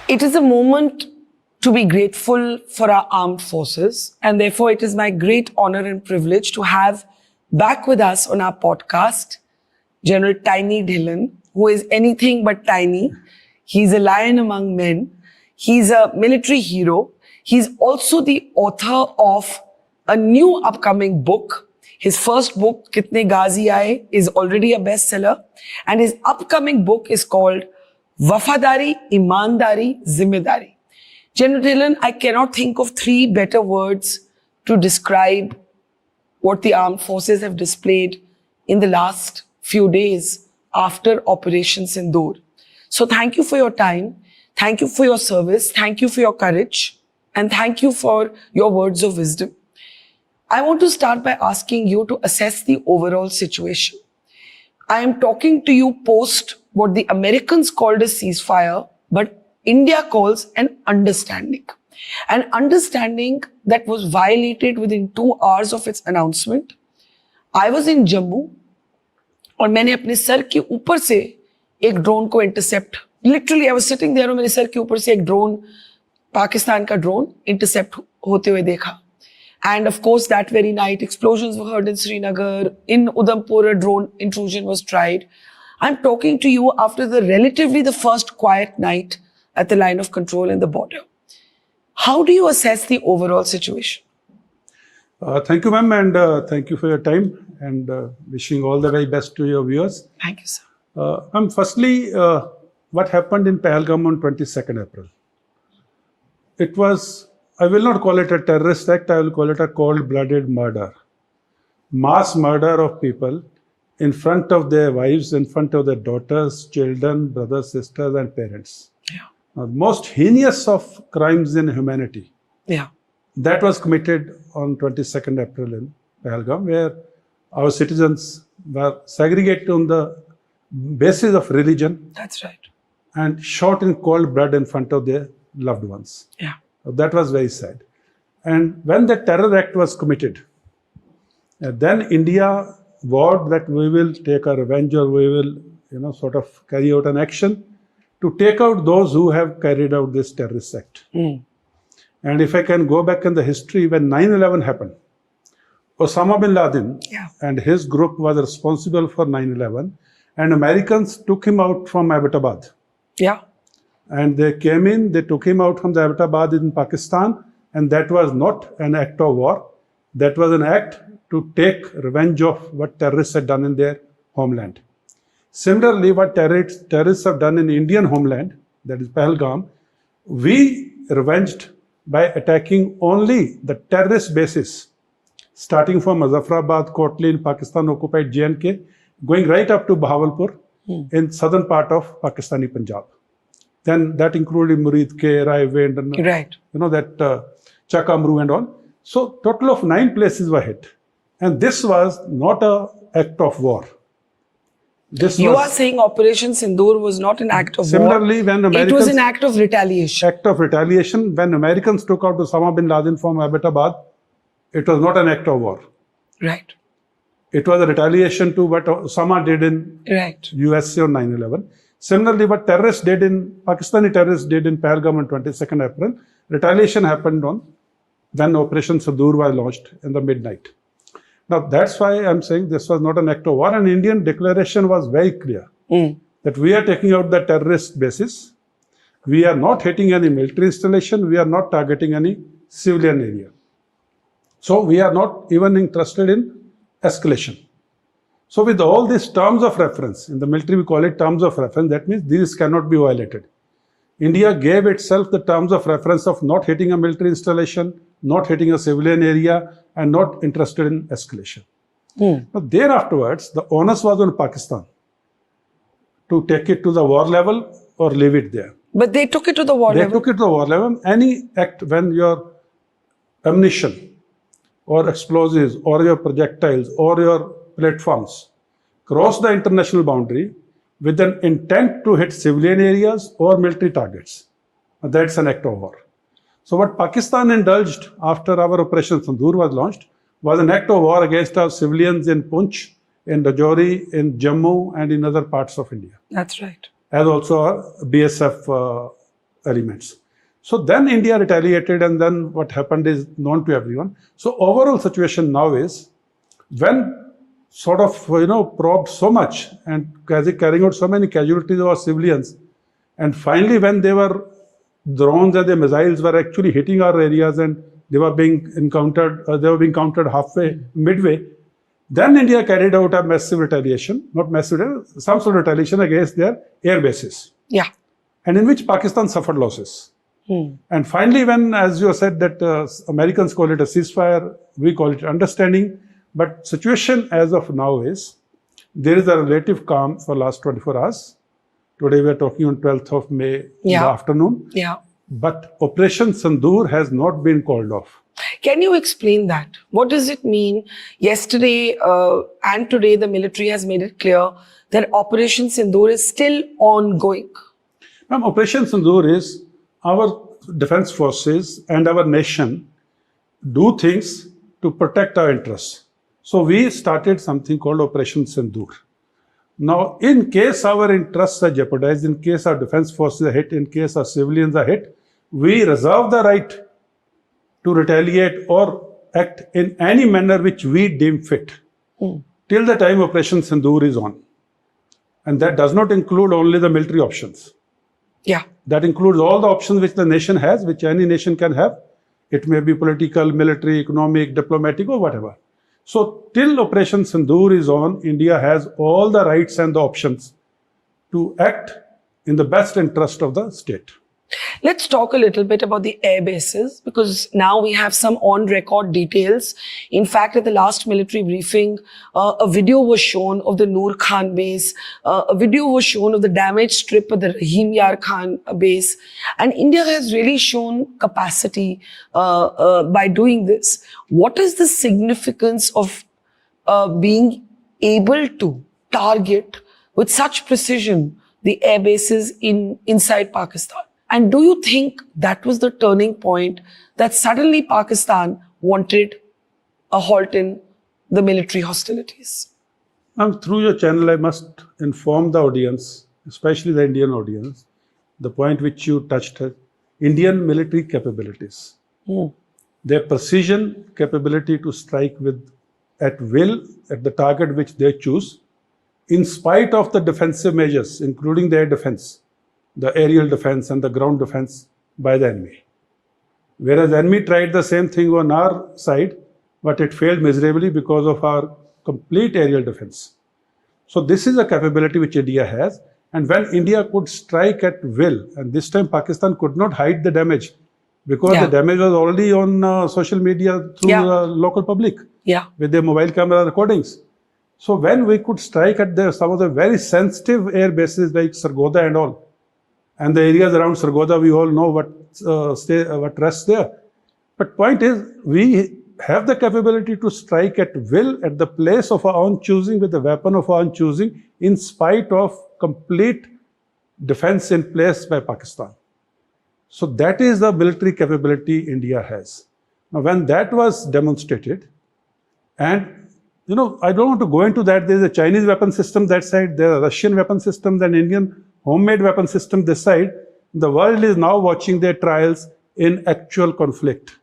It is a moment to be grateful for our armed forces, and therefore it is my great honor and privilege to have back with us on our podcast General Tiny Dhillon, who is anything but tiny. He's a lion among men. He's a military hero. He's also the author of a new upcoming book. His first book, Kitne Ghazi Aaye, is already a bestseller. And his upcoming book is called Wafadari, Imandari, Zimmedari. General Dhillon, I cannot think of three better words to describe what the armed forces have displayed in the last few days after Operation Sindoor. So thank you for your time. Thank you for your service. Thank you for your courage. And thank you for your words of wisdom. I want to start by asking you to assess the overall situation. I am talking to you post what the Americans called a ceasefire, but India calls an understanding. An understanding that was violated within 2 hours of its announcement. I was in Jammu और मैंने अपने sir के ऊपर से एक drone को intercept, literally I was sitting there और मेरे सर के ऊपर से एक ड्रोन, पाकिस्तान का ड्रोन इंटरसेप्ट होते हुए देखा. And of course, that very night, explosions were heard in Srinagar. In Udhampur, a drone intrusion was tried. I'm talking to you after the first quiet night at the line of control in the border. How do you assess the overall situation? Thank you, ma'am, and thank you for your time, and wishing all the very best to your viewers. Thank you, sir. Firstly, what happened in Pahalgam on 22nd April? It was, I will not call it a terrorist act, I will call it a cold-blooded murder. Mass murder of people in front of their wives, in front of their daughters, children, brothers, sisters, and parents. Yeah. The most heinous of crimes in humanity. Yeah. That was committed on 22nd April in Pahalgam, where our citizens were segregated on the basis of religion. That's right. And shot in cold blood in front of their loved ones. Yeah. That was very sad. And when the terror act was committed, then India vowed that we will take a revenge, or we will, sort of carry out an action to take out those who have carried out this terrorist act. And if I can go back in the history, when 9/11 happened, Osama bin Laden and his group was responsible for 9/11, and Americans took him out from Abbottabad. Yeah. And they came in, they took him out from the Abbottabad in Pakistan, and that was not an act of war. That was an act to take revenge of what terrorists had done in their homeland. Similarly, what terrorists have done in Indian homeland, that is Pahalgam, we revenged by attacking only the terrorist bases, starting from Muzaffarabad, Kotli in Pakistan-occupied J&K, going right up to Bahawalpur in southern part of Pakistani Punjab. Then that included Murid K, Rai Wind, and right. That Chakamru and all. So total of 9 places were hit. And this was not an act of war. You are saying Operation Sindoor was not an act of similarly, war. When Americans, it was an act of retaliation. Act of retaliation. When Americans took out Osama bin Laden from Abbottabad, it was not an act of war. Right. It was a retaliation to what Osama did in USA on 9/11. Similarly, what Pakistani terrorists did in Pahalgam on 22nd April, retaliation happened on when Operation Sindoor was launched in the midnight. Now, that's why I'm saying this was not an act of war. An Indian declaration was very clear that we are taking out the terrorist bases. We are not hitting any military installation. We are not targeting any civilian area. So we are not even interested in escalation. So with all these terms of reference, in the military we call it terms of reference, that means these cannot be violated. India gave itself the terms of reference of not hitting a military installation, not hitting a civilian area, and not interested in escalation. But there afterwards, the onus was on Pakistan to take it to the war level or leave it there. But they took it to the war level. They took it to the war level. Any act when your ammunition or explosives or your projectiles or your platforms cross the international boundary with an intent to hit civilian areas or military targets, that's an act of war. So what Pakistan indulged after our Operation Sindoor was launched was an act of war against our civilians in Poonch, in Rajouri, in Jammu, and in other parts of India. That's right. As also our BSF elements. So then India retaliated, and then what happened is known to everyone. So overall situation now is, when sort of probed so much and carrying out so many casualties of our civilians, and finally when they were drones and the missiles were actually hitting our areas and they were being countered halfway, midway, then India carried out a massive retaliation, not massive, some sort of retaliation against their air bases. Yeah. And in which Pakistan suffered losses. And finally, when, as you said, that Americans call it a ceasefire, we call it understanding. But situation as of now is, there is a relative calm for last 24 hours. Today we are talking on 12th of May in the afternoon. Yeah. But Operation Sindoor has not been called off. Can you explain that? What does it mean? Yesterday and today, the military has made it clear that Operation Sindoor is still ongoing. Operation Sindoor is our defense forces and our nation do things to protect our interests. So we started something called Operation Sindoor. Now, in case our interests are jeopardized, in case our defense forces are hit, in case our civilians are hit, we reserve the right to retaliate or act in any manner which we deem fit till the time Operation Sindoor is on. And that does not include only the military options. Yeah. That includes all the options which the nation has, which any nation can have. It may be political, military, economic, diplomatic, or whatever. So till Operation Sindoor is on, India has all the rights and the options to act in the best interest of the state. Let's talk a little bit about the air bases, because now we have some on-record details. In fact, at the last military briefing, a video was shown of the Noor Khan base. A video was shown of the damaged strip of the Rahim Yar Khan base. And India has really shown capacity by doing this. What is the significance of being able to target with such precision the air bases inside Pakistan? And do you think that was the turning point that suddenly Pakistan wanted a halt in the military hostilities? Through your channel, I must inform the audience, especially the Indian audience, the point which you touched, Indian military capabilities. Their precision capability to strike at will at the target which they choose, in spite of the defensive measures, including the air defense, the aerial defense and the ground defense by the enemy. Whereas the enemy tried the same thing on our side, but it failed miserably because of our complete aerial defense. So this is a capability which India has. And when India could strike at will, and this time Pakistan could not hide the damage, because the damage was already on social media through the local public with their mobile camera recordings. So when we could strike at some of the very sensitive air bases like Sargodha and all, and the areas around Sargodha, we all know what rests there. But point is, we have the capability to strike at will at the place of our own choosing with the weapon of our own choosing, in spite of complete defense in place by Pakistan. So that is the military capability India has. Now, when that was demonstrated, and I don't want to go into that. There is a Chinese weapon system that side, there are Russian weapon systems and Indian homemade weapon system this side. The world is now watching their trials in actual conflict.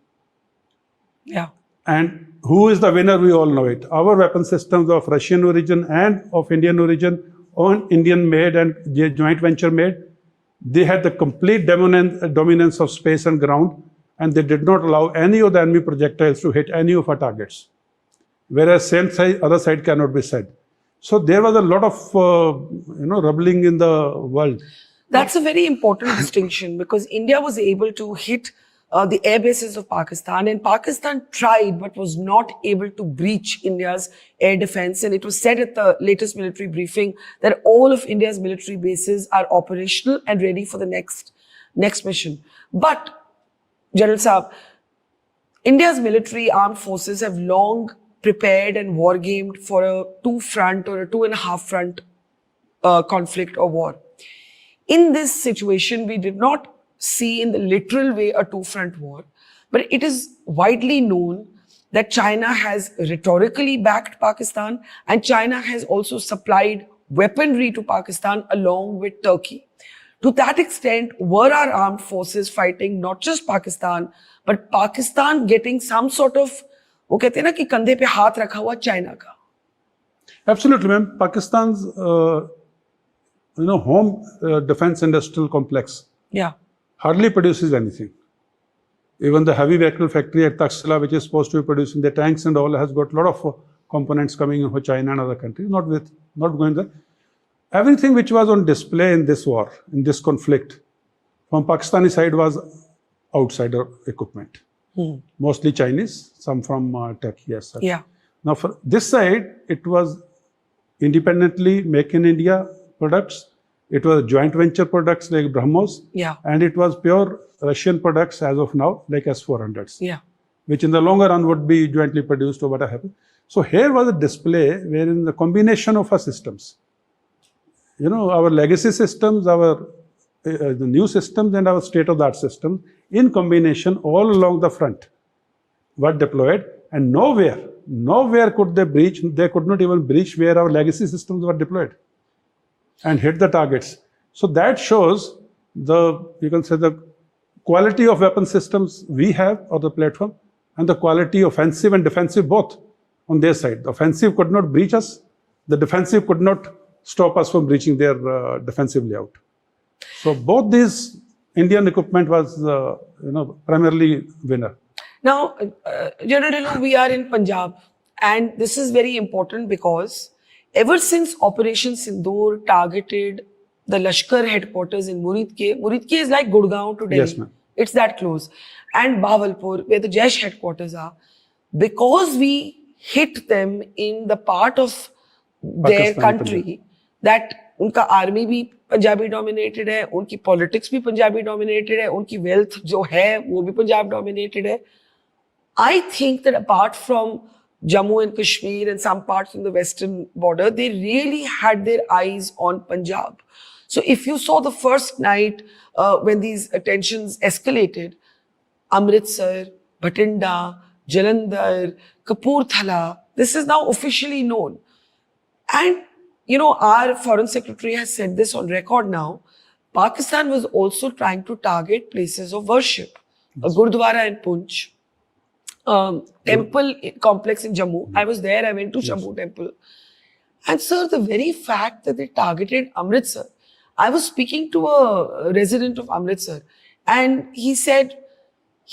Yeah. And who is the winner? We all know it. Our weapon systems of Russian origin and of Indian origin, on Indian made and joint venture made, they had the complete dominance of space and ground, and they did not allow any of the enemy projectiles to hit any of our targets. Whereas same side, other side cannot be said. So there was a lot of, rumbling in the world. That's a very important distinction, because India was able to hit the air bases of Pakistan, and Pakistan tried but was not able to breach India's air defense. And it was said at the latest military briefing that all of India's military bases are operational and ready for the next mission. But, General Saab, India's military armed forces have long prepared and war-gamed for a two-front or a two-and-a-half-front conflict or war. In this situation, we did not see in the literal way a two-front war, but it is widely known that China has rhetorically backed Pakistan, and China has also supplied weaponry to Pakistan along with Turkey. To that extent, were our armed forces fighting not just Pakistan, but Pakistan getting some sort of, वो कहते हैं ना कि कंधे पे हाथ रखा हुआ चाइना का. Absolutely, ma'am. Pakistan's home defense industrial complex hardly produces anything. Even the heavy vehicle factory at Taxila, which is supposed to be producing the tanks and all, has got a lot of components coming in from China and other countries. Not going there. Everything which was on display in this war, in this conflict, from Pakistani side was outsider equipment. Mostly Chinese, some from Turkey as such. Now for this side, it was independently make in India products. It was joint venture products like BrahMos. And it was pure Russian products as of now, like S-400s. Which in the longer run would be jointly produced or whatever. So here was a display wherein the combination of our systems, our legacy systems, our the new systems and our state-of-the-art systems in combination all along the front were deployed, and nowhere could they breach. They could not even breach where our legacy systems were deployed and hit the targets. So that shows the quality of weapon systems we have or the platform, and the quality offensive and defensive both on their side. The offensive could not breach us. The defensive could not stop us from breaching their defensive layout. So both these Indian equipment was primarily winner. Now, General Dhillon, we are in Punjab, and this is very important because ever since Operation Sindoor targeted the Lashkar headquarters in Muridke is like Gurgaon to Delhi. Yes, ma'am. It's that close. And Bahawalpur, where the Jaish headquarters are, because we hit them in the part of their country that उनका army भी Punjabi dominated है, उनकी politics भी Punjabi dominated है, उनकी wealth जो है वो भी पंजाब डोमिनेटेड है. I think that apart from Jammu and Kashmir and some parts in the western border, they really had their eyes on Punjab. So if you saw the first night when these tensions escalated, Amritsar, Bhatinda, Jalandhar, Kapurthala, this is now officially known. And our foreign secretary has said this on record now. Pakistan was also trying to target places of worship. A Gurdwara in Poonch, temple complex in Jammu. I was there, I went to Jammu temple. And sir, the very fact that they targeted Amritsar, I was speaking to a resident of Amritsar, and he said,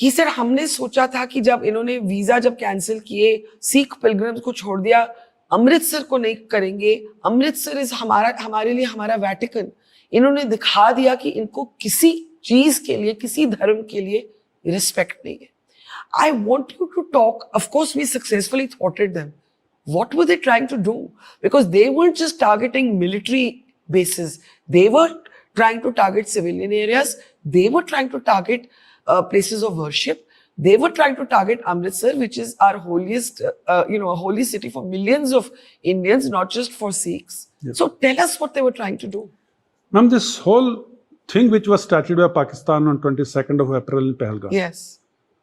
हमने सोचा था कि जब इन्होंने visa जब cancel किए, Sikh pilgrims को छोड़ दिया, अमृतसर को नहीं करेंगे. अमृतसर इज हमारे लिए हमारा वैटिकन. इन्होंने दिखा दिया कि इनको किसी चीज के लिए, किसी धर्म के लिए रिस्पेक्ट नहीं है. I want you to talk. Of course, we successfully thwarted them. What were they trying to do? Because they weren't just targeting military bases. They were trying to target civilian areas. They were trying to target places of worship. They were trying to target Amritsar, which is our holiest, a holy city for millions of Indians, not just for Sikhs. Yes. So tell us what they were trying to do. Ma'am, this whole thing which was started by Pakistan on 22nd of April in Pahalgam. Yes.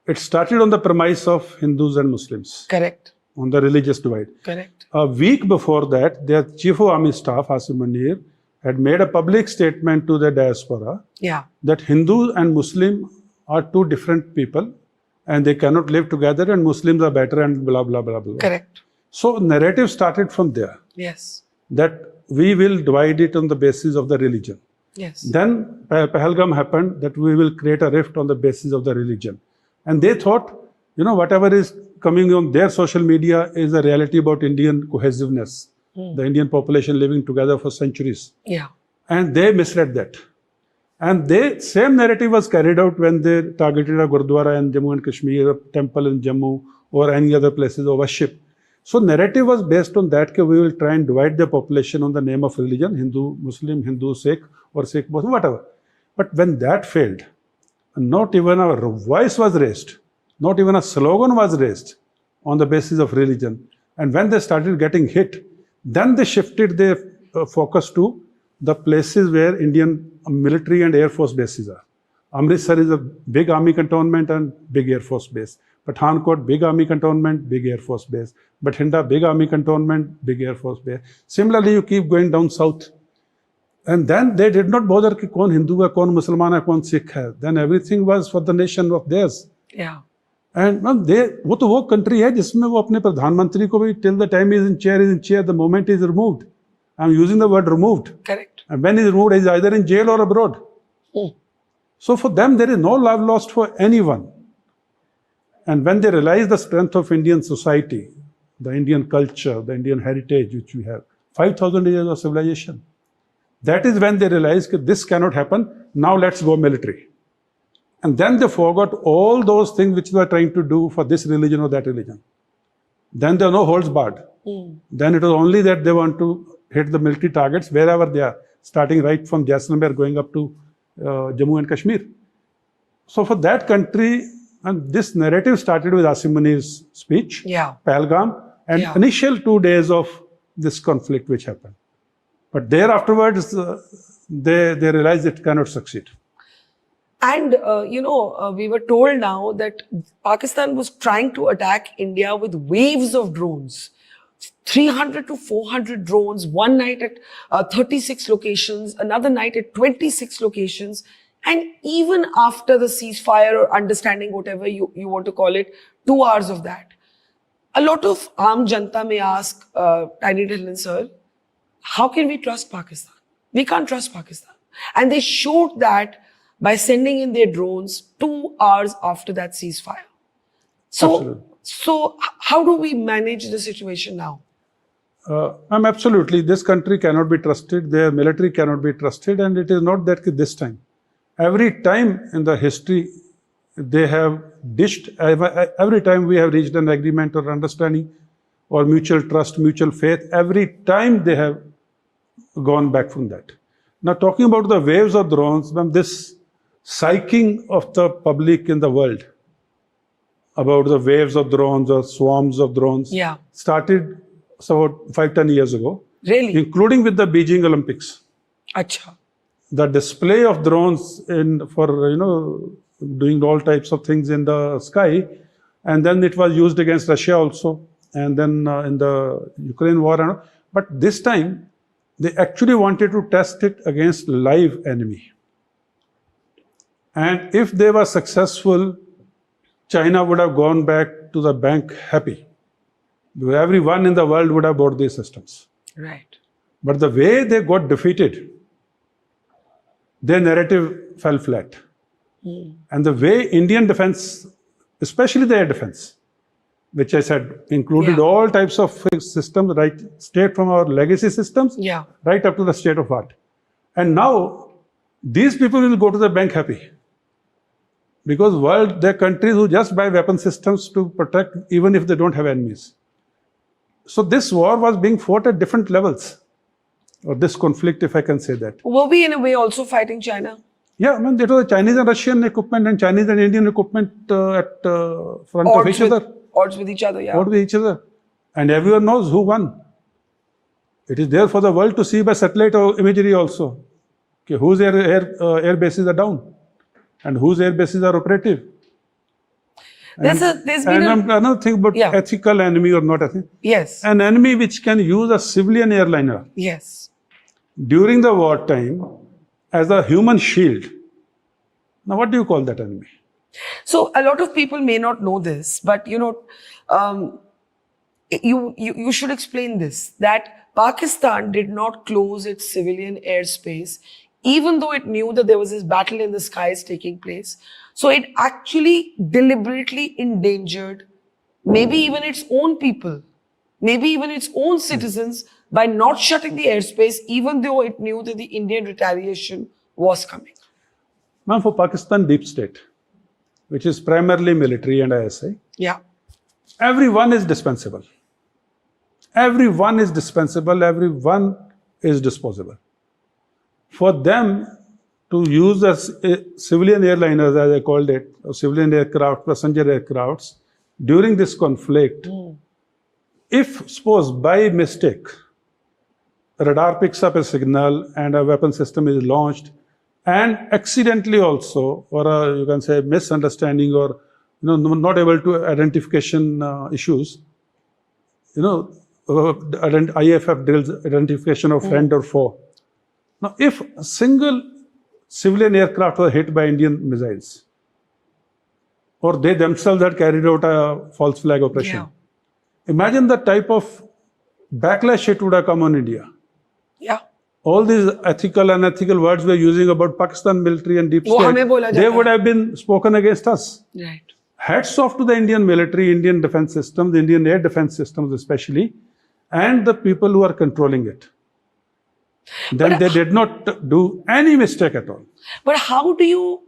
It started on the premise of Hindus and Muslims. Correct. On the religious divide. Correct. A week before that, their Chief of Army Staff, Asim Munir, had made a public statement to the diaspora that Hindu and Muslim are two different people and they cannot live together and Muslims are better and blah, blah, blah, blah. Correct. So narrative started from there. Yes. That we will divide it on the basis of the religion. Yes. Then Pahalgam happened that we will create a rift on the basis of the religion. And they thought, whatever is coming on their social media is a reality about Indian cohesiveness, the Indian population living together for centuries. Yeah. And they misread that. And same narrative was carried out when they targeted a Gurdwara in Jammu and Kashmir, a temple in Jammu, or any other places of worship. So narrative was based on that, we will try and divide the population on the name of religion, Hindu, Muslim, Hindu, Sikh, or Sikh, Muslim, whatever. But when that failed, not even a voice was raised, not even a slogan was raised on the basis of religion. And when they started getting hit, then they shifted their focus to the places where Indian military and air force bases are. Amritsar is a big army cantonment and big air force base. Pathankot, big army cantonment, big air force base. Bhatinda, big army cantonment, big air force base. Similarly, you keep going down south. And then they did not bother कि कौन हिंदू है, कौन मुसलमान है, कौन सिख है. Then everything was for the nation of theirs. Yeah. And वो तो वो country है जिसमें वो अपने प्रधानमंत्री को भी till the time he is in chair, the moment he is removed. I'm using the word removed. Correct. And when he is removed, he is either in jail or abroad. So for them, there is no love lost for anyone. And when they realize the strength of Indian society, the Indian culture, the Indian heritage which we have, 5,000 years of civilization, that is when they realize that this cannot happen, now let's go military. And then they forgot all those things which they were trying to do for this religion or that religion. Then there are no holds barred. Then it was only that they want to hit the military targets wherever they are, starting right from Jaisalmer going up to Jammu and Kashmir. So for that country, and this narrative started with Asim Muni's speech, Pahalgam, and initial 2 days of this conflict which happened. But there afterwards, they realized it cannot succeed. And, we were told now that Pakistan was trying to attack India with waves of drones. 300 to 400 drones, one night at 36 locations, another night at 26 locations. And even after the ceasefire or understanding, whatever you want to call it, 2 hours of that, a lot of Aam Janta may ask, Tiny Dhillon sir, how can we trust Pakistan? We can't trust Pakistan. And they showed that by sending in their drones 2 hours after that ceasefire. So how do we manage the situation now? Absolutely. This country cannot be trusted. Their military cannot be trusted. And it is not that this time. Every time in the history, they have dished. Every time we have reached an agreement or understanding or mutual trust, mutual faith, every time they have gone back from that. Now, talking about the waves of drones, this psyching of the public in the world about the waves of drones or swarms of drones started about 5-10 years ago. Really? Including with the Beijing Olympics. Acha. The display of drones for doing all types of things in the sky, and then it was used against Russia also, and then in the Ukraine war. But this time, they actually wanted to test it against live enemy. And if they were successful, China would have gone back to the bank happy. Because everyone in the world would have bought these systems. Right. But the way they got defeated, their narrative fell flat. And the way Indian defense, especially the air defense, which I said included all types of systems, right, straight from our legacy systems, right up to the state of art. And now, these people will go to the bank happy. Because there are countries who just buy weapon systems to protect even if they don't have enemies. So this war was being fought at different levels. Or this conflict, if I can say that. Were we in a way also fighting China? Yeah, it was Chinese and Russian equipment and Chinese and Indian equipment at front of each other. Odds with each other, yeah. Odds with each other. And everyone knows who won. It is there for the world to see by satellite imagery also. Okay, whose air bases are down and whose air bases are operative. There's been another thing about ethical enemy or not ethical. Yes. An enemy which can use a civilian airliner. Yes. During the wartime as a human shield. Now, what do you call that enemy? So, a lot of people may not know this, but you should explain this, that Pakistan did not close its civilian airspace, even though it knew that there was this battle in the skies taking place. So it actually deliberately endangered maybe even its own people, maybe even its own citizens by not shutting the airspace, even though it knew that the Indian retaliation was coming. Ma'am, for Pakistan deep state, which is primarily military and ISI, everyone is dispensable. Everyone is dispensable, everyone is disposable. For them to use civilian airliners, as I called it, or civilian aircraft, passenger aircrafts, during this conflict, if suppose by mistake, radar picks up a signal and a weapon system is launched, and accidentally also, or you can say misunderstanding or not able to identification issues, IFF drills identification of friend or foe. Now, if a single civilian aircraft was hit by Indian missiles, or they themselves had carried out a false flag operation, imagine the type of backlash it would have come on India. Yeah. All these ethical and unethical words we're using about Pakistan military and deep state, they would have been spoken against us. Right. Hats off to the Indian military, Indian defense systems, the Indian air defense systems especially, and the people who are controlling it. Then they did not do any mistake at all. But how do you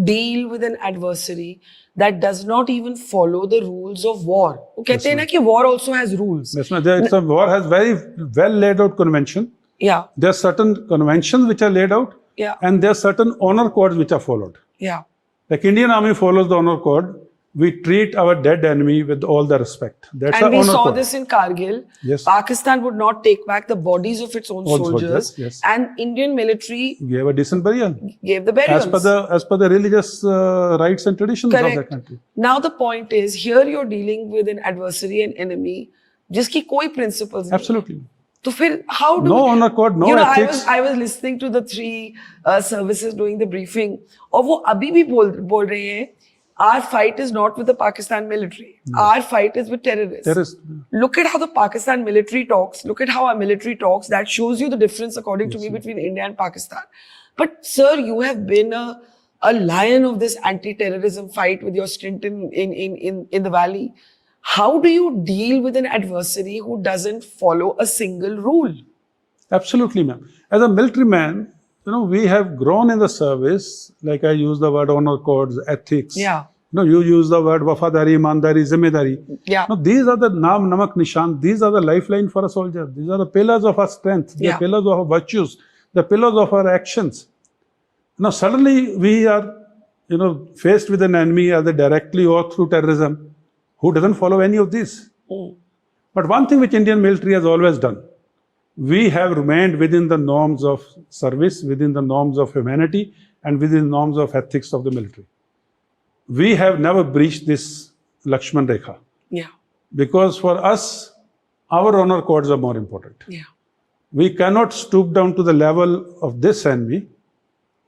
deal with an adversary that does not even follow the rules of war? वो कहते हैं ना कि war also has rules. Yes, war has very well laid out convention. Yeah. There are certain conventions which are laid out. Yeah. And there are certain honor codes which are followed. Yeah. Like Indian Army follows the honor code. We treat our dead enemy with all the respect. That's and we honor saw code. this in Kargil. Yes. Pakistan would not take back the bodies of its own soldiers. Yes. And Indian military gave a decent burial. Gave the burials. As per the religious rights and traditions of that country. Now the point is, here you're dealing with an adversary, an enemy, जिसकी कोई principles नहीं. Absolutely. So फिर how do no honor code, no ethics. I was listening to the three services doing the briefing, और वो अभी भी बोल रहे हैं, our fight is not with the Pakistan military. No. Our fight is with terrorists. Look at how the Pakistan military talks. Look at how our military talks. That shows you the difference, according to me, between India and Pakistan. But sir, you have been a lion of this anti-terrorism fight with your stint in the valley. How do you deal with an adversary who doesn't follow a single rule? Absolutely, ma'am. As a military man, we have grown in the service, like I use the word honor codes, ethics. Yeah. You use the word wafadari, imandari, zimmedari. Yeah. These are the naam, namak, nishan. These are the lifeline for a soldier. These are the pillars of our strength, the pillars of our virtues, the pillars of our actions. Now, suddenly we are, faced with an enemy either directly or through terrorism who doesn't follow any of these. But one thing which Indian military has always done, we have remained within the norms of service, within the norms of humanity, and within the norms of ethics of the military. We have never breached this Lakshman Rekha. Yeah. Because for us, our honor codes are more important. Yeah. We cannot stoop down to the level of this enemy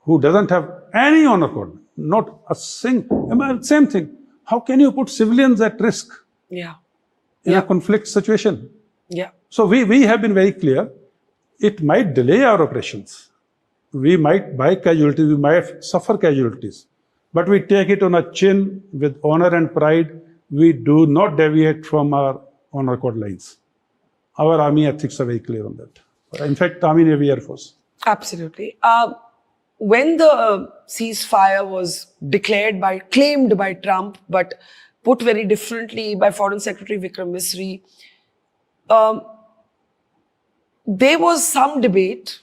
who doesn't have any honor code, not a single. Same thing. How can you put civilians at risk in a conflict situation? Yeah. So we have been very clear. It might delay our operations. We might buy casualties, we might suffer casualties. But we take it on a chin with honor and pride. We do not deviate from our honor code lines. Our army ethics are very clear on that. In fact, Army, Navy, Air Force. Absolutely. When the ceasefire was claimed by Trump, but put very differently by Foreign Secretary Vikram Mistri, there was some debate,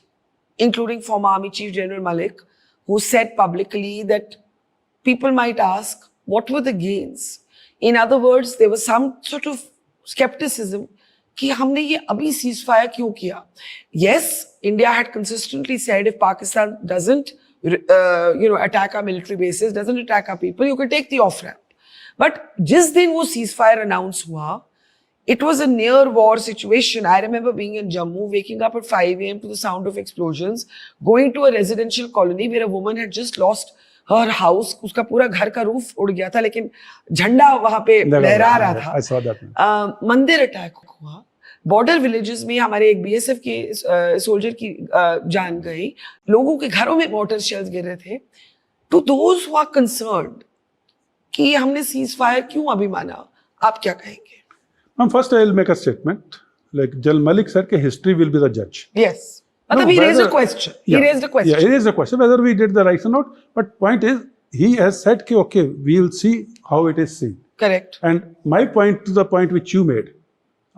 including former Army Chief General Malik, who said publicly that people might ask, what were the gains? In other words, there was some sort of skepticism कि हमने ये अभी ceasefire क्यों किया? Yes, India had consistently said if Pakistan doesn't, attack our military bases, doesn't attack our people, you can take the off ramp. But जिस दिन वो ceasefire announce हुआ, it was a near war situation. I remember being in Jammu, waking up at 5 a.m. to the sound of explosions, going to a residential colony where a woman had just lost her house. उसका पूरा घर का roof उड़ गया था, लेकिन झंडा वहां पे लहरा रहा था. I saw that. मंदिर अटैक हुआ. बॉर्डर विलेजेस में हमारे एक बीएसएफ के सोल्जर की जान गई. लोगों के घरों में मॉर्टर शेल्स गिर रहे थे. To those who are concerned कि हमने सीज फायर क्यों अभी माना, आप क्या कहेंगे? First, I will make a statement. Like Jal Malik said, history will be the judge. Yes. He raised a question. He raised a question. Yeah, he raised a question whether we did the right or not. But point is, he has said, okay, we will see how it is seen. Correct. And my point to the point which you made,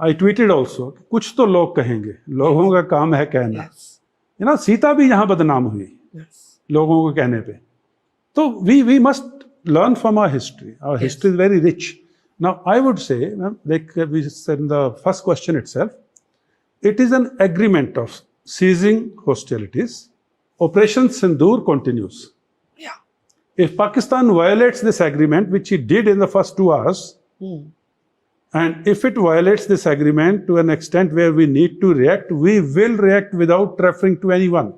I tweeted also, कुछ तो लोग कहेंगे, लोगों का काम है कहना. Yes. Sita भी यहाँ बदनाम हुई. Yes. लोगों को कहने पे. So we must learn from our history. Our history is very rich. Now, I would say, like we said in the first question itself, it is an agreement of ceasing hostilities. Operation Sindoor continues. Yeah. If Pakistan violates this agreement, which it did in the first 2 hours, and if it violates this agreement to an extent where we need to react, we will react without referring to anyone.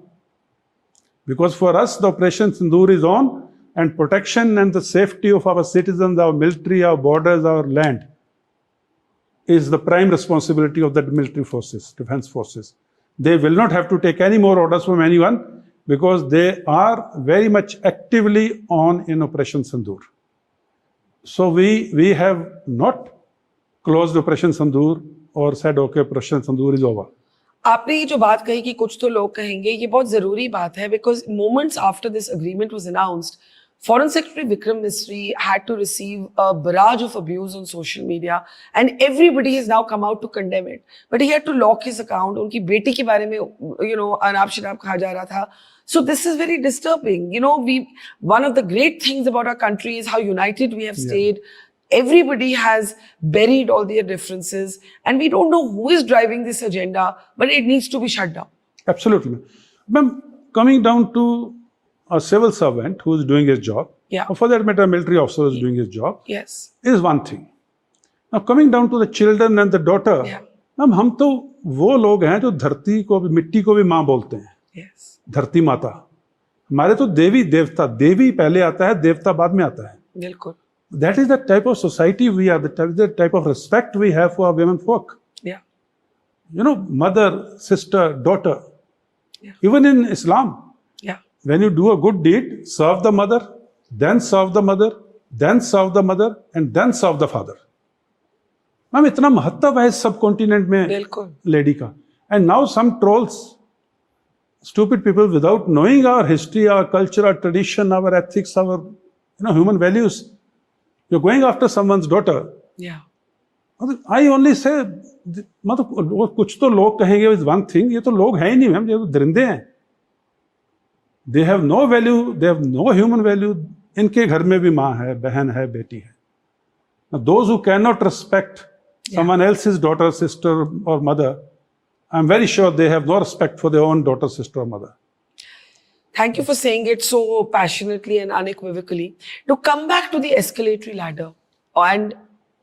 Because for us, the Operation Sindoor is on, and protection and the safety of our citizens, our military, our borders, our land is the prime responsibility of the military forces, defense forces. They will not have to take any more orders from anyone because they are very much actively on in Operation Sindoor. So we have not closed Operation Sindoor or said, okay, Operation Sindoor is over. आपने ये जो बात कही कि कुछ तो लोग कहेंगे, ये बहुत जरूरी बात है because moments after this agreement was announced, Foreign Secretary Vikram Mistri had to receive a barrage of abuse on social media and everybody has now come out to condemn it. But he had to lock his account. उनकी बेटी के बारे में, अनाप शनाप कहा जा रहा था. So this is very disturbing. One of the great things about our country is how united we have stayed. Everybody has buried all their differences and we don't know who is driving this agenda, but it needs to be shut down. Absolutely. Ma'am, coming down to a civil servant who is doing his job, or for that matter, a military officer who is doing his job, is one thing. Now, coming down to the children and the daughter, ma'am, हम तो वो लोग हैं जो धरती को भी, मिट्टी को भी माँ बोलते हैं. धरती माता. हमारे तो देवी देवता, देवी पहले आता है, देवता बाद में आता है. बिल्कुल. That is the type of society we are, the type of respect we have for our women folk. Mother, sister, daughter. Even in Islam, when you do a good deed, serve the mother, then serve the mother, then serve the mother, and then serve the father. Ma'am इतना महत्व है सब continent में lady का. And now some trolls, stupid people without knowing our history, our culture, our tradition, our ethics, our human values, you're going after someone's daughter. I only say, मतलब कुछ तो लोग कहेंगे is one thing. ये तो लोग हैं ही नहीं मैम, ये तो दरिंदे हैं. They have no value, they have no human value. इनके घर में भी माँ है, बहन है, बेटी है. Now, those who cannot respect someone else's daughter, sister, or mother, I'm very sure they have no respect for their own daughter, sister, or mother. Thank you for saying it so passionately and unequivocally. To come back to the escalatory ladder, and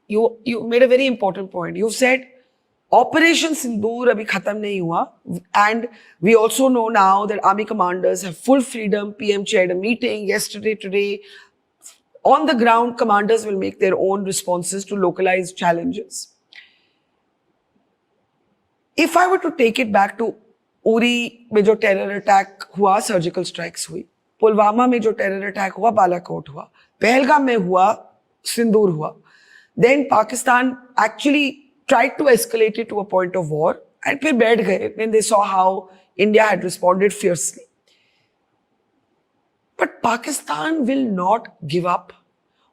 you made a very important point. You said Operation Sindoor abhi khatam nahi hua, and we also know now that army commanders have full freedom. PM chaired a meeting yesterday, today. On the ground, commanders will make their own responses to localized challenges. If I were to take it back to Uri में जो terror attack हुआ, surgical strikes हुई, पुलवामा में जो terror attack हुआ, बालाकोट हुआ, पहलगाम में हुआ, सिंदूर हुआ, then Pakistan actually tried to escalate it to a point of war and फिर बैठ गए when they saw how India had responded fiercely. But Pakistan will not give up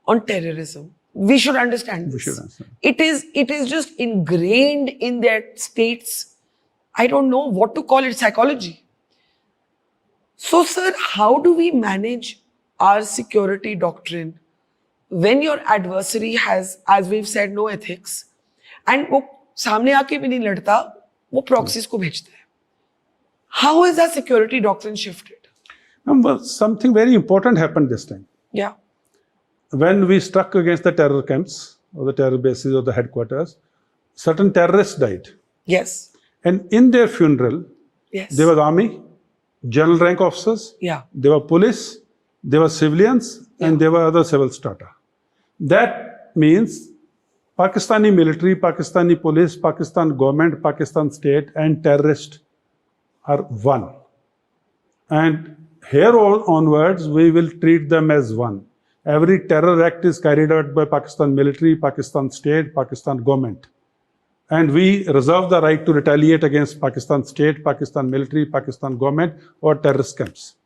on terrorism. We should understand this. It is just ingrained in their states. I don't know what to call it, psychology. So, sir, how do we manage our security doctrine when your adversary has, as we've said, no ethics, and वो सामने आके भी नहीं लड़ता, वो proxies को भेजता है? How is that security doctrine shifted? Something very important happened this time. When we struck against the terror camps or the terror bases or the headquarters, certain terrorists died. And in their funeral, there was army, general rank officers, there were police, there were civilians, and there were other civil strata. That means Pakistani military, Pakistani police, Pakistan government, Pakistan state, and terrorists are one. And here onwards, we will treat them as one. Every terror act is carried out by Pakistan military, Pakistan state, Pakistan government. And we reserve the right to retaliate against Pakistan state, Pakistan military, Pakistan government, or terrorist camps.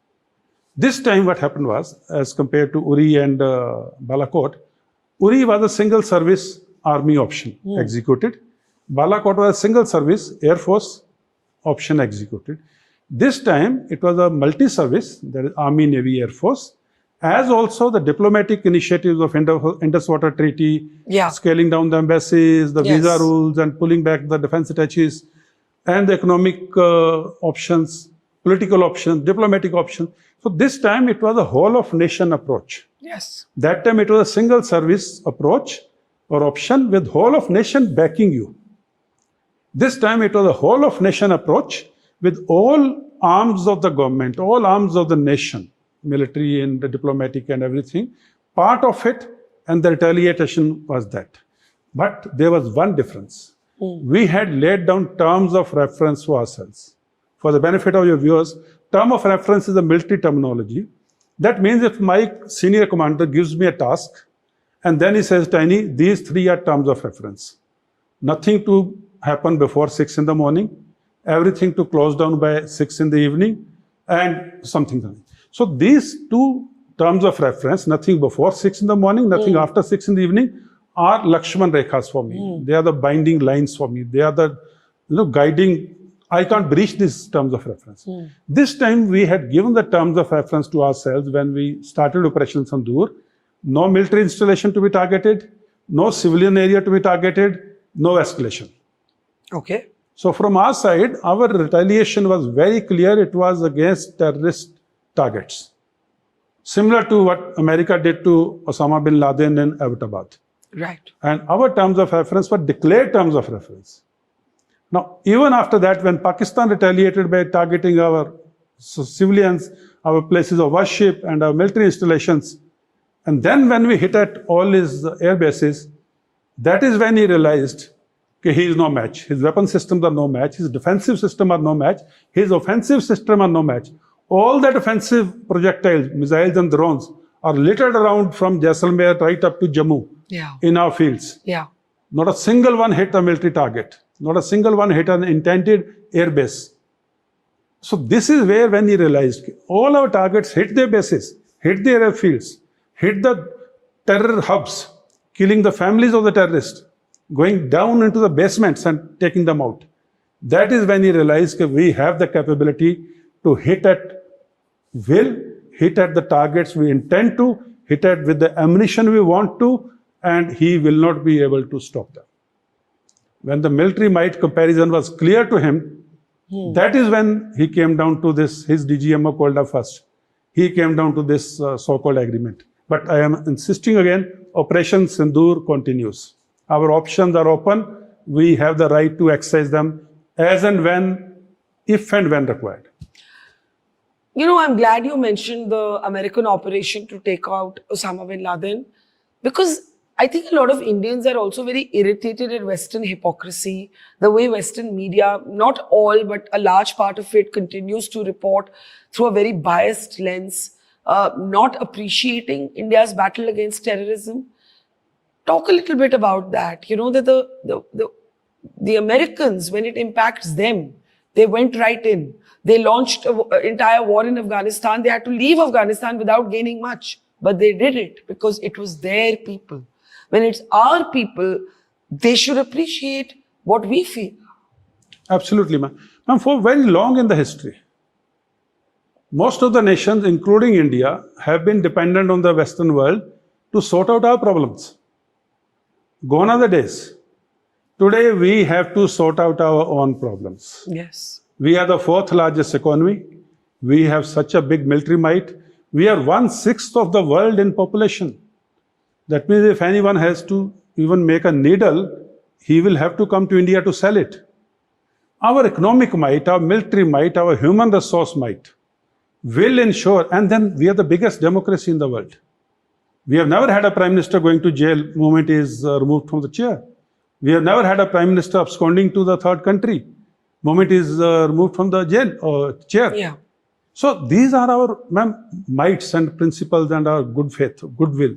This time what happened was, as compared to Uri and Balakot, Uri was a single service army option executed. Balakot was a single service Air Force option executed. This time it was a multi-service, that is Army, Navy, Air Force, as also the diplomatic initiatives of Indus Water Treaty, scaling down the embassies, the visa rules, and pulling back the defense attaches, and the economic options, political options, diplomatic options. So this time it was a whole of nation approach. That time it was a single service approach or option with whole of nation backing you. This time it was a whole of nation approach with all arms of the government, all arms of the nation, military and the diplomatic and everything, part of it, and the retaliation was that. But there was one difference. We had laid down terms of reference for ourselves. For the benefit of your viewers, term of reference is a military terminology. That means if my senior commander gives me a task, and then he says, Tiny, these 3 are terms of reference. Nothing to happen before 6 in the morning, everything to close down by 6 in the evening, and something. So these 2 terms of reference, nothing before 6 in the morning, nothing after 6 in the evening, are Lakshman Rekhas for me. They are the binding lines for me. They are the guiding. I can't breach these terms of reference. This time we had given the terms of reference to ourselves when we started Operation Sindoor. No military installation to be targeted, no civilian area to be targeted, no escalation. Okay. So from our side, our retaliation was very clear. It was against terrorist targets. Similar to what America did to Osama bin Laden in Abbottabad. Right. And our terms of reference were declared terms of reference. Now, even after that, when Pakistan retaliated by targeting our civilians, our places of worship and our military installations, and then when we hit at all his air bases, that is when he realized that he is no match. His weapon systems are no match. His defensive system are no match. His offensive system are no match. All that offensive projectiles, missiles and drones are littered around from Jaisalmer right up to Jammu in our fields. Not a single one hit a military target. Not a single one hit an intended air base. So this is where when he realized all our targets hit their bases, hit their airfields, hit the terror hubs, killing the families of the terrorists, going down into the basements and taking them out. That is when he realized that we have the capability to hit at will, hit at the targets we intend to, hit at with the ammunition we want to, and he will not be able to stop them. When the military might comparison was clear to him, that is when he came down to this, his DGMO called up first. He came down to this so-called agreement. But I am insisting again, Operation Sindoor continues. Our options are open. We have the right to exercise them as and when, if and when required. You know, I'm glad you mentioned the American operation to take out Osama bin Laden, because I think a lot of Indians are also very irritated at Western hypocrisy, the way Western media, not all, but a large part of it, continues to report through a very biased lens, not appreciating India's battle against terrorism. Talk a little bit about that. You know, that the Americans, when it impacts them, they went right in. They launched an entire war in Afghanistan. They had to leave Afghanistan without gaining much. But they did it because it was their people. When it's our people, they should appreciate what we feel. Absolutely, ma'am. Ma'am, for very long in the history, most of the nations, including India, have been dependent on the Western world to sort out our problems. Gone are the days. Today, we have to sort out our own problems. Yes. We are the 4th largest economy. We have such a big military might. We are 1/6 of the world in population. That means if anyone has to even make a needle, he will have to come to India to sell it. Our economic might, our military might, our human resource might will ensure, and then we are the biggest democracy in the world. We have never had a prime minister going to jail the moment he is removed from the chair. We have never had a prime minister absconding to the third country the moment he is removed from the jail or chair. Yeah. So these are our mights and principles and our good faith, goodwill.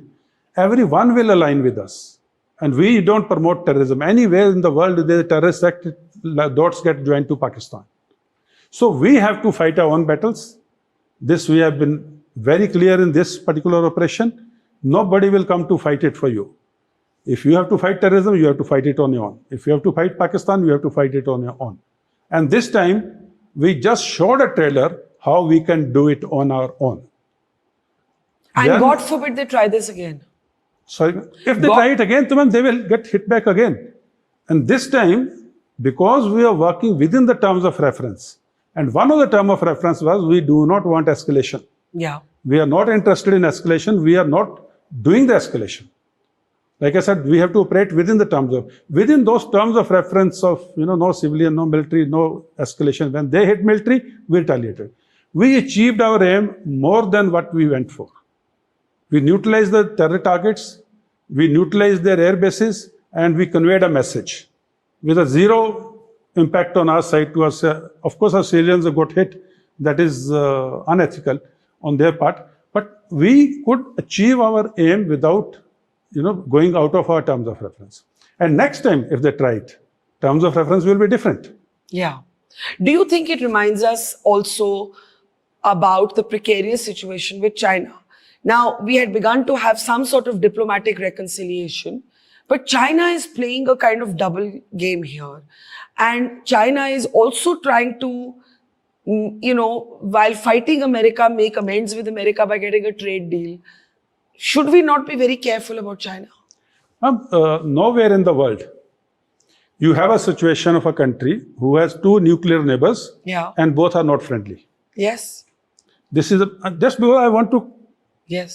Everyone will align with us. And we don't promote terrorism. Anywhere in the world there is a terrorist act, dots get joined to Pakistan. So we have to fight our own battles. This we have been very clear in this particular operation. Nobody will come to fight it for you. If you have to fight terrorism, you have to fight it on your own. If you have to fight Pakistan, you have to fight it on your own. And this time, we just showed a trailer how we can do it on our own. And then, God forbid they try this again. Sorry, if they try it again, they will get hit back again. And this time, because we are working within the terms of reference, and one of the terms of reference was we do not want escalation. Yeah. We are not interested in escalation. We are not doing the escalation. Like I said, we have to operate within those terms of reference of, no civilian, no military, no escalation. When they hit military, we retaliated. We achieved our aim more than what we went for. We neutralized the terror targets, we neutralized their air bases, and we conveyed a message with a zero impact on our side to us. Of course, our civilians have got hit. That is unethical on their part. But we could achieve our aim without, going out of our terms of reference. And next time, if they try it, terms of reference will be different. Yeah. Do you think it reminds us also about the precarious situation with China? Now, we had begun to have some sort of diplomatic reconciliation, but China is playing a kind of double game here. And China is also trying to, while fighting America, make amends with America by getting a trade deal. Should we not be very careful about China? Nowhere in the world you have a situation of a country who has two nuclear neighbors, and both are not friendly. Yes. This is just because I want to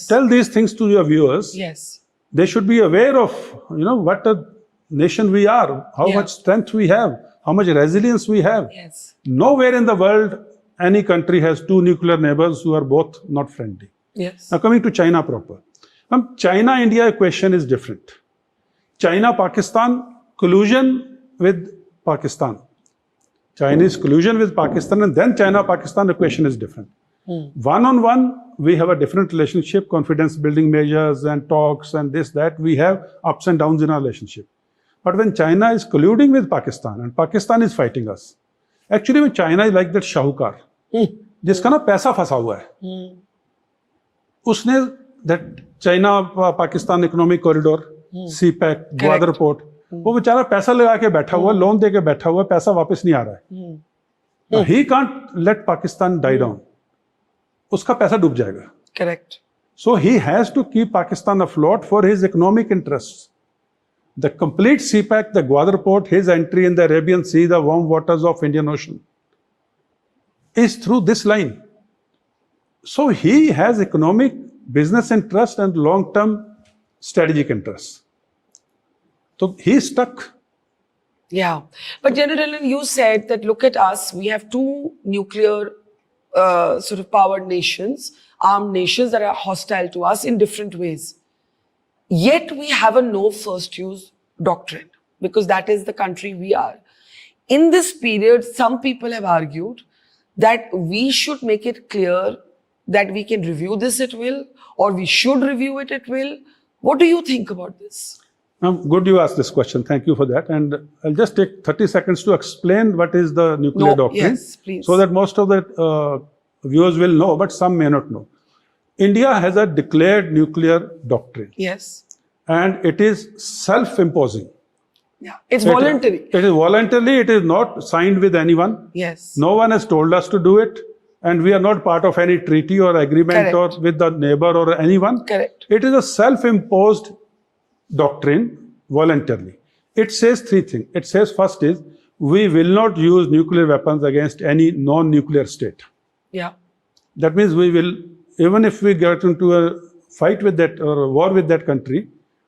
tell these things to your viewers. Yes. They should be aware of, what a nation we are, how much strength we have, how much resilience we have. Yes. Nowhere in the world any country has two nuclear neighbors who are both not friendly. Yes. Now coming to China proper. China-India equation is different. China-Pakistan collusion with Pakistan. Chinese collusion with Pakistan, and then China-Pakistan equation is different. One-on-one, we have a different relationship, confidence building measures and talks and this, that. We have ups and downs in our relationship. But when China is colluding with Pakistan and Pakistan is fighting us, actually when China is like that Shahukar, जिसका ना पैसा फंसा हुआ है, उसने that China-Pakistan economic corridor, CPEC, Gwadar port, वो बेचारा पैसा लगा के बैठा हुआ, लोन दे के बैठा हुआ, पैसा वापस नहीं आ रहा है. Now, he can't let Pakistan die down. उसका पैसा डूब जाएगा. Correct. So he has to keep Pakistan afloat for his economic interests. The complete CPEC, the Gwadar port, his entry in the Arabian Sea, the warm waters of Indian Ocean, is through this line. So he has economic, business interest and long-term strategic interests. So he's stuck. Yeah. But General Dhillon, you said that look at us, we have two nuclear sort of powered nations, armed nations that are hostile to us in different ways. Yet we have a no first use doctrine because that is the country we are. In this period, some people have argued that we should make it clear that we can review this at will, or we should review it at will. What do you think about this? Good you asked this question. Thank you for that. And I'll just take 30 seconds to explain what is the nuclear doctrine. Yes, please. So that most of the viewers will know, but some may not know. India has a declared nuclear doctrine. Yes. And it is self-imposing. Yeah, it's voluntary. It is voluntarily. It is not signed with anyone. Yes. No one has told us to do it. And we are not part of any treaty or agreement or with the neighbor or anyone. Correct. It is a self-imposed doctrine voluntarily. It says three things. It says first is, we will not use nuclear weapons against any non-nuclear state. Yeah. That means we will, even if we get into a fight with that or a war with that country,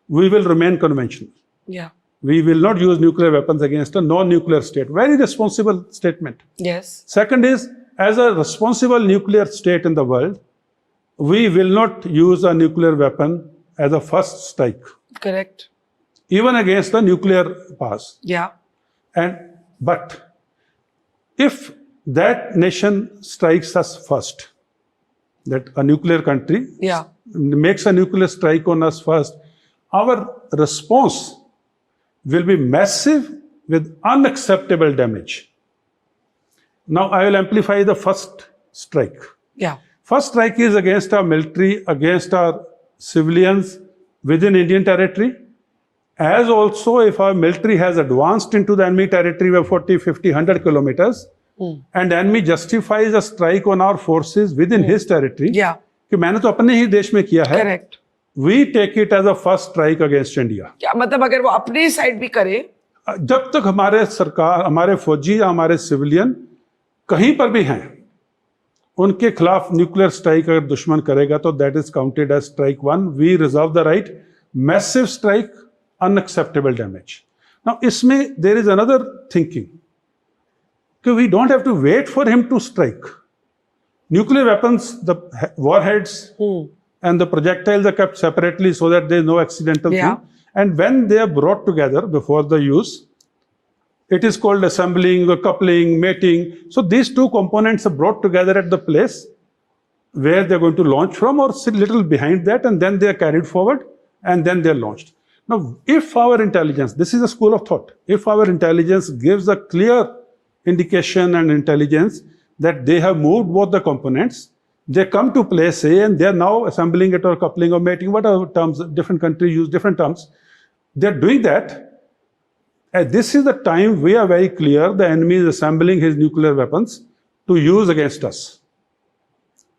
we will remain conventional. Yeah. We will not use nuclear weapons against a non-nuclear state. Very responsible statement. Yes. Second is, as a responsible nuclear state in the world, we will not use a nuclear weapon as a first strike. Correct. Even against the nuclear powers. Yeah. But if that nation strikes us first, that a nuclear country makes a nuclear strike on us first, our response will be massive with unacceptable damage. Now I will amplify the first strike. Yeah. First strike is against our military, against our civilians within Indian territory, as also if our military has advanced into the enemy territory by 40, 50, 100 kilometers, and enemy justifies a strike on our forces within his territory, कि मैंने तो अपने ही देश में किया है. Correct. We take it as a first strike against India. क्या मतलब अगर वो अपने साइड भी करे, जब तक हमारे सरकार, हमारे फौजी या हमारे सिविलियन कहीं पर भी हैं, उनके खिलाफ न्यूक्लियर स्ट्राइक अगर दुश्मन करेगा तो that is counted as strike one. We reserve the right. Massive strike unacceptable damage. Now, there is another thinking. We don't have to wait for him to strike. Nuclear weapons, the warheads and the projectiles are kept separately so that there is no accidental thing. And when they are brought together before the use, it is called assembling or coupling, mating. So these two components are brought together at the place where they're going to launch from, or sit little behind that, and then they are carried forward and then they're launched. Now, if our intelligence, this is a school of thought, if our intelligence gives a clear indication and intelligence that they have moved both the components, they come to place A and they're now assembling it or coupling or mating, whatever terms, different countries use different terms. They're doing that. And this is the time we are very clear the enemy is assembling his nuclear weapons to use against us.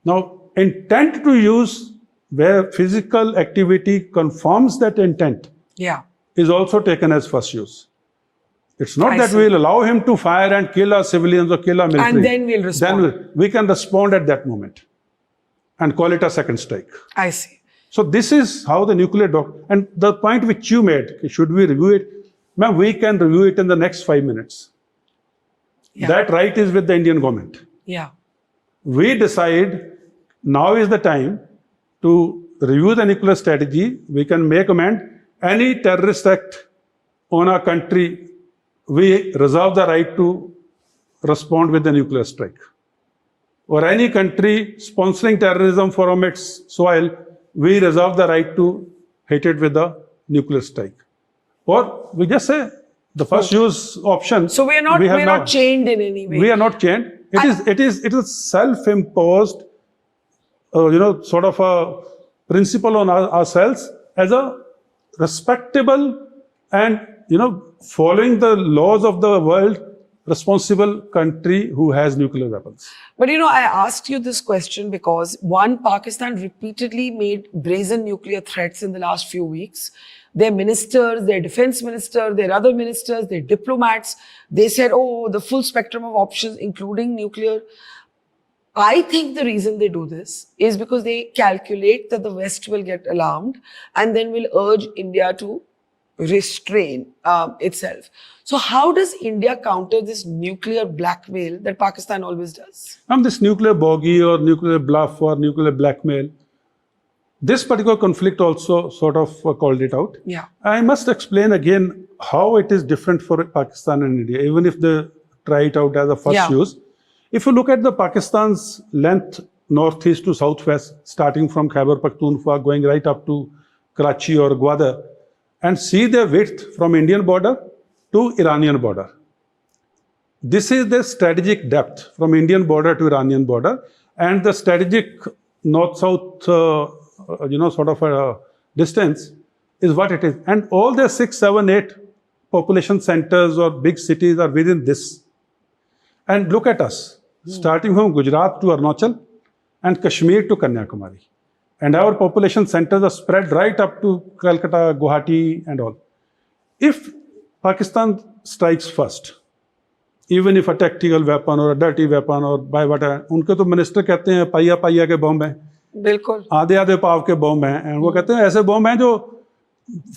Now, intent to use, where physical activity confirms that intent, is also taken as first use. It's not that we'll allow him to fire and kill our civilians or kill our military. And then we'll respond. Then we can respond at that moment and call it a second strike. I see. So this is how the nuclear doctrine, and the point which you made, should we review it? Ma'am, we can review it in the next 5 minutes. That right is with the Indian government. We decide now is the time to review the nuclear strategy. We can make amend. Any terrorist act on our country, we reserve the right to respond with the nuclear strike. Or any country sponsoring terrorism from its soil, we reserve the right to hit it with the nuclear strike. Or we just say the first use option. So we're not chained in any way. We are not chained. It is self-imposed, sort of a principle on ourselves as a respectable and, following the laws of the world, responsible country who has nuclear weapons. But I asked you this question because Pakistan repeatedly made brazen nuclear threats in the last few weeks. Their ministers, their defense minister, their other ministers, their diplomats, they said, the full spectrum of options, including nuclear. I think the reason they do this is because they calculate that the West will get alarmed and then will urge India to restrain itself. So how does India counter this nuclear blackmail that Pakistan always does? This nuclear bogey or nuclear bluff or nuclear blackmail, this particular conflict also sort of called it out. I must explain again how it is different for Pakistan and India, even if they try it out as a first use. If you look at the Pakistan's length northeast to southwest, starting from Khyber Pakhtunkhwa, going right up to Karachi or Gwadar, and see their width from Indian border to Iranian border. This is the strategic depth from Indian border to Iranian border, and the strategic north-south, sort of a distance is what it is. And all the 6, 7, 8 population centers or big cities are within this. And look at us, starting from Gujarat to Arunachal and Kashmir to Kanyakumari. And our population centers are spread right up to Kolkata, Guwahati and all. If Pakistan strikes first, even if a tactical weapon or a dirty weapon or by whatever, उनके तो minister कहते हैं पाइया पाइया के बम हैं, बिल्कुल आधे आधे पाव के बम हैं, and वो कहते हैं ऐसे बम हैं जो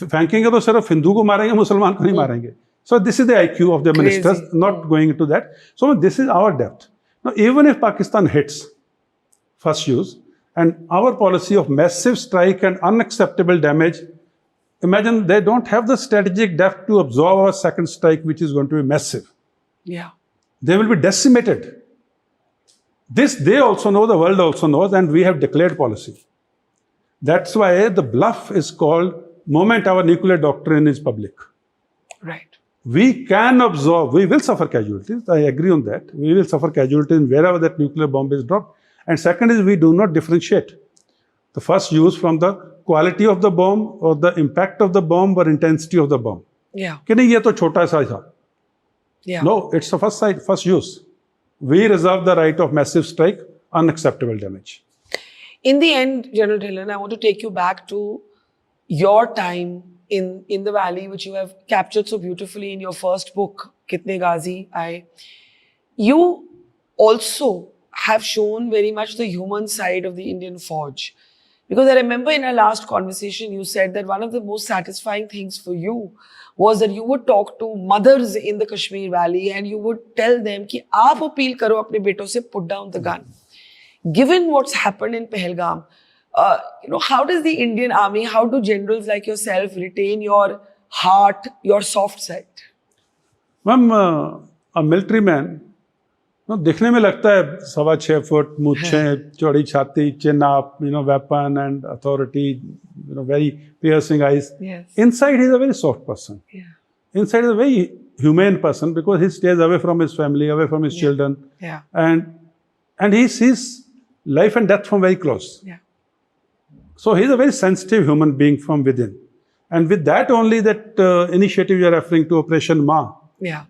फेंकेंगे तो सिर्फ हिंदू को मारेंगे, मुसलमान को नहीं मारेंगे. So this is the IQ of the ministers, not going into that. So this is our depth. Now, even if Pakistan hits first use, and our policy of massive strike and unacceptable damage, imagine they don't have the strategic depth to absorb our second strike, which is going to be massive. They will be decimated. This they also know, the world also knows, and we have declared policy. That's why the bluff is called moment our nuclear doctrine is public. Right. We can absorb, we will suffer casualties, I agree on that. We will suffer casualties wherever that nuclear bomb is dropped. And second is we do not differentiate the first use from the quality of the bomb or the impact of the bomb or intensity of the bomb. कि नहीं ये तो छोटा सा था. No, it's the first use. We reserve the right of massive strike, unacceptable damage. In the end, General Dhillon, I want to take you back to your time in the valley, which you have captured so beautifully in your first book, Kitne Ghazi Aaye. You also have shown very much the human side of the Indian Fauj. Because I remember in our last conversation, you said that one of the most satisfying things for you was that you would talk to mothers in the Kashmir Valley and you would tell them कि आप appeal करो अपने बेटों से put down the gun. Given what's happened in Pahalgam, how does the Indian army, how do generals like yourself retain your heart, your soft side? Ma'am, a military man, दिखने में लगता है 6.25 फुट, मूछें, चौड़ी छाती, chin up, weapon and authority, very piercing eyes. Yes. Inside, he's a very soft person. Yeah. Inside, he's a very humane person because he stays away from his family, away from his children. Yeah. And he sees life and death from very close. Yeah. So he's a very sensitive human being from within. And with that only, that initiative you are referring to, Operation Ma. Yeah.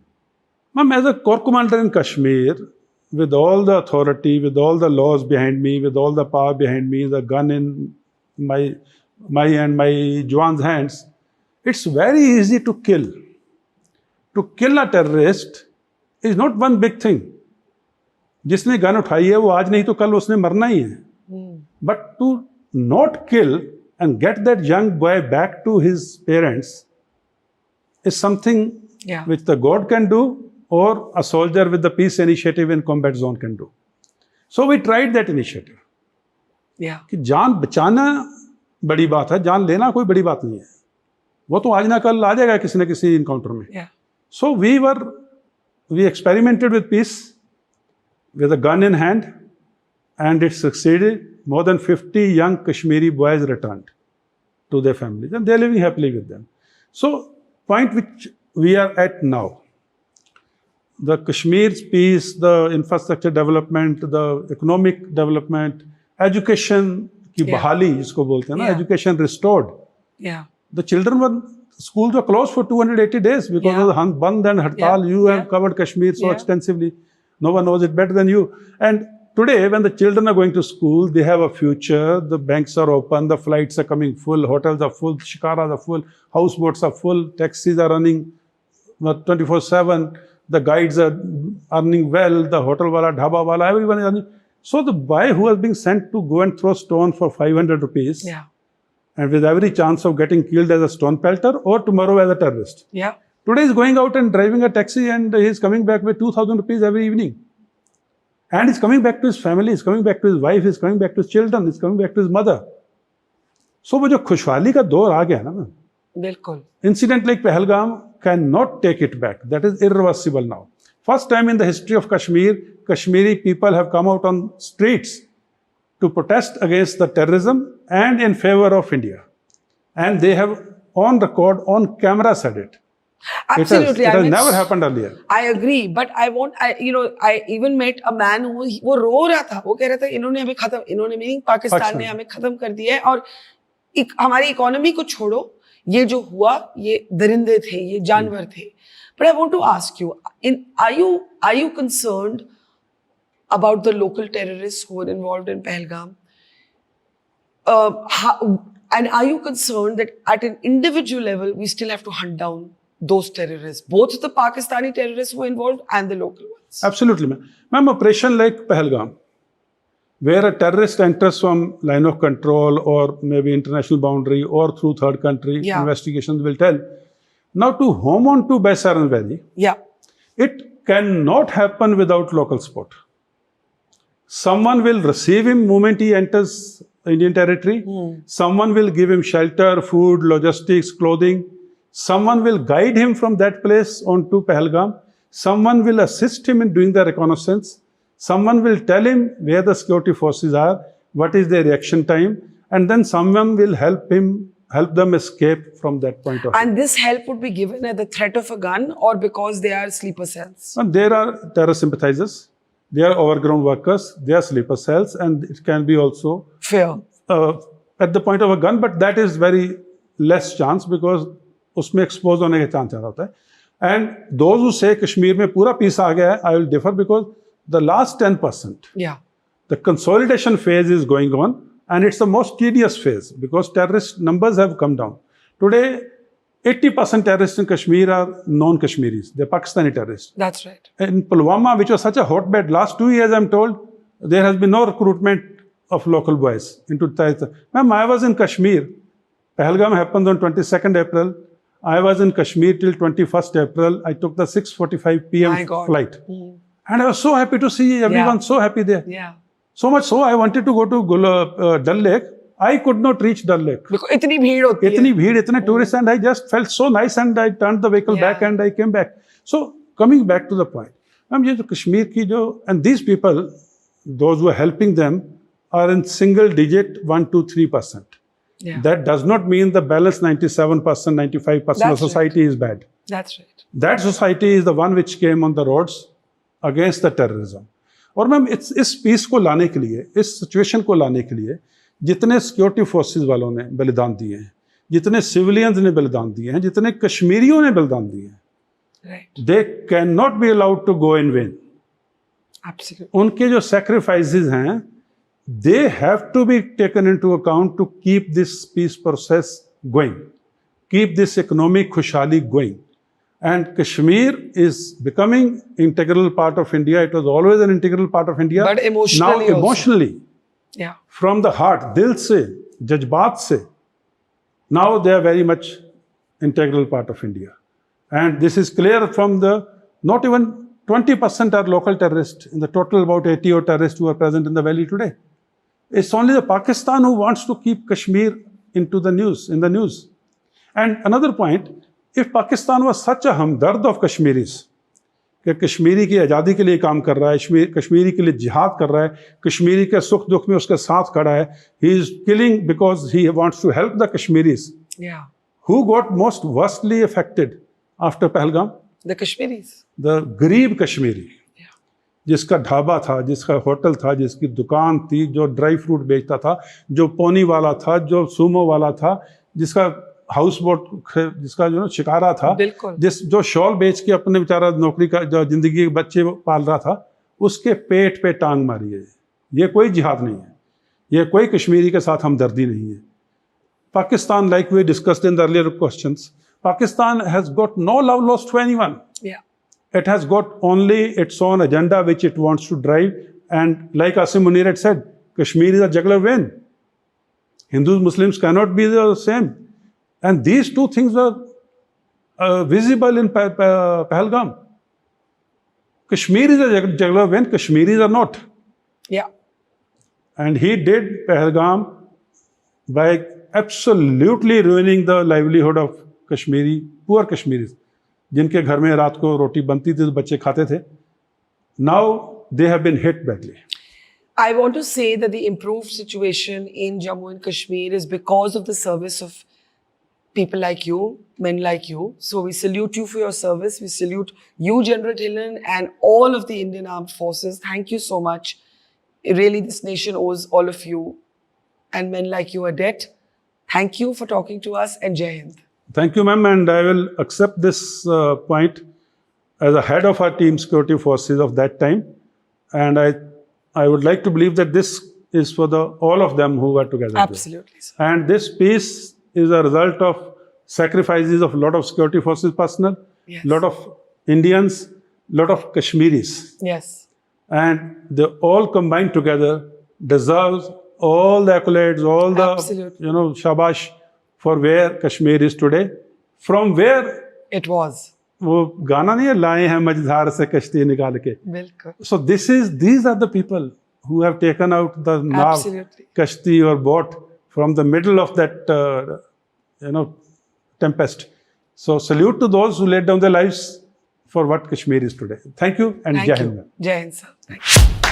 Ma'am, as a corps commander in Kashmir, with all the authority, with all the laws behind me, with all the power behind me, the gun in my and my Jawan's hands, it's very easy to kill. To kill a terrorist is not one big thing. जिसने gun उठाई है वो आज नहीं तो कल उसने मरना ही है. But to not kill and get that young boy back to his parents is something which the God can do, or a soldier with the peace initiative in combat zone can do. So we tried that initiative. Yeah. कि जान बचाना बड़ी बात है, जान लेना कोई बड़ी बात नहीं है. वो तो आज ना कल आ जाएगा किसी न किसी इनकाउंटर में. Yeah. So we experimented with peace with a gun in hand, and it succeeded. More than 50 young Kashmiri boys returned to their families, and they're living happily with them. So, point which we are at now, the Kashmir's peace, the infrastructure development, the economic development, education ki bahali, jisko bolte hain na, education restored. Yeah. The schools were closed for 280 days because of the Band and Hartal. You have covered Kashmir so extensively. No one knows it better than you. And today, when the children are going to school, they have a future. The banks are open, the flights are coming full, hotels are full, shikaras are full, houseboats are full, taxis are running 24/7. The guides are earning well, the hotel wala, dhaba wala, everyone is earning. So the boy who was being sent to go and throw stone for 500 rupees, and with every chance of getting killed as a stone pelter or tomorrow as a terrorist. Yeah. Today he's going out and driving a taxi and he's coming back with 2,000 rupees every evening. And he's coming back to his family, he's coming back to his wife, he's coming back to his children, he's coming back to his mother. So वो जो खुशहाली का दौर आ गया ना, बिल्कुल. Incident like Pahalgam cannot take it back. That is irreversible now. First time in the history of Kashmir, Kashmiri people have come out on streets to protest against the terrorism and in favor of India. And they have on record, on camera said it. Absolutely. It has never happened earlier. I agree, but I even met a man who वो रो रहा था. वो कह रहा था इन्होंने हमें खत्म, इन्होंने meaning पाकिस्तान ने हमें खत्म कर दिया है और हमारी इकोनॉमी को छोड़ो, ये जो हुआ ये दरिंदे थे, ये जानवर थे. But I want to ask you, are you concerned about the local terrorists who were involved in Pahalgam? And are you concerned that at an individual level, we still have to hunt down those terrorists, both the Pakistani terrorists who were involved and the local ones? Absolutely, ma'am. Ma'am, operation like Pahalgam, where a terrorist enters from line of control or maybe international boundary or through third country, investigations will tell. Now to home on to Baisaran Valley, it cannot happen without local support. Someone will receive him the moment he enters Indian territory. Someone will give him shelter, food, logistics, clothing. Someone will guide him from that place on to Pahalgam. Someone will assist him in doing the reconnaissance. Someone will tell him where the security forces are, what is their reaction time, and then someone will help them escape from that point of view. And this help would be given at the threat of a gun or because they are sleeper cells? And there are terror sympathizers, they are overgrown workers, they are sleeper cells, and it can be also fear at the point of a gun, but that is very less chance because उसमें expose होने के chance ज़्यादा होता है. And those who say Kashmir में पूरा peace आ गया है, I will differ because the last 10%, the consolidation phase is going on, and it's the most tedious phase because terrorist numbers have come down. Today, 80% terrorists in Kashmir are non-Kashmiris. They're Pakistani terrorists. That's right. In Pulwama, which was such a hotbed, last 2 years I'm told, there has been no recruitment of local boys into Ma'am, I was in Kashmir. Pahalgam happened on 22nd April. I was in Kashmir till 21st April. I took the 6:45 p.m. flight. And I was so happy to see everyone so happy there. Yeah. So much so, I wanted to go to Dal Lake. I could not reach Dal Lake. Because itni bheed hoti hai. Itni bheed, itne tourists, and I just felt so nice, and I turned the vehicle back and I came back. So coming back to the point, ye jo Kashmir ki jo, and these people, those who are helping them, are in single digit 1 to 3%. Yeah. That does not mean the balance 97%, 95% of society is bad. That's right. That society is the one which came on the roads against the terrorism. और ma'am इस piece को लाने के लिए, इस situation को लाने के लिए जितने सिक्योरिटी फोर्सेस वालों ने बलिदान दिए हैं, जितने सिविलियंस ने बलिदान दिए हैं, जितने कश्मीरियों ने बलिदान दिए हैं, they can not be allowed to go in vain. उनके जो सैक्रिफाइसेस हैं, they have to be taken into account to keep this peace process going, keep this economic khushhali going. And Kashmir is becoming integral part of India. It was always an integral part of India. But emotionally now emotionally, yeah, from the heart, dil se, jazbaat se, now they are very much integral part of India. And this is clear from the, not even 20% are local terrorists. In the total, about 80 odd terrorists who are present in the valley today. It's only the Pakistan who wants to keep Kashmir into the news, in the news. And another point, if Pakistan was such a Hamdard of Kashmiris, कि कश्मीरी की आज़ादी के लिए काम कर रहा है, कश्मीरी के लिए जिहाद कर रहा है, कश्मीरी के सुख दुख में उसके साथ खड़ा है, he is killing because he wants to help the Kashmiris. Yeah. Who got most worstly affected after Pahalgam? The Kashmiris. The गरीब कश्मीरी, जिसका ढाबा था, जिसका होटल था, जिसकी दुकान थी, जो ड्राई फ्रूट बेचता था, जो पोनी वाला था, जो सूमो वाला था, जिसका हाउस बोट, जिसका जो शिकारा था, जो शॉल बेच के अपने बेचारा नौकरी का जो जिंदगी बच्चे पाल रहा था, उसके पेट पे टांग मारी है. ये कोई जिहाद नहीं है, ये कोई कश्मीरी के साथ हमदर्दी नहीं है. Pakistan, like we discussed in the earlier questions, Pakistan has got no love lost to anyone. Yeah. It has got only its own agenda which it wants to drive. And like Asim Munir had said, Kashmir is a jugular vein. Hindus, Muslims cannot be the same. And these two things were visible in Pahalgam. Kashmir is a jugular vein, Kashmiris are not. Yeah. And he did Pahalgam by absolutely ruining the livelihood of Kashmiri, poor Kashmiris. जिनके घर में रात को रोटी बनती थी तो बच्चे खाते थे. Now they have been hit badly. I want to say that the improved situation in Jammu and Kashmir is because of the service of people like you, men like you. So we salute you for your service. We salute you, General Dhillon, and all of the Indian Armed Forces. Thank you so much. Really, this nation owes all of you and men like you a debt. Thank you for talking to us, and Jai Hind. Thank you, ma'am, and I will accept this point as a head of our team security forces of that time. And I would like to believe that this is for all of them who were together. Absolutely. And this peace is a result of sacrifices of a lot of security forces personnel, a lot of Indians, a lot of Kashmiris. Yes. And they all combined together deserves all the accolades, all the, shabash for where Kashmir is today, from where it was. वो गाना नहीं है, लाए हैं मझधार से कश्ती निकाल के. बिल्कुल. So these are the people who have taken out the nav, kashti or boat from the middle of that tempest. So salute to those who laid down their lives for what Kashmir is today. Thank you, and Jai Hind. Jai Hind, sir. Thank you.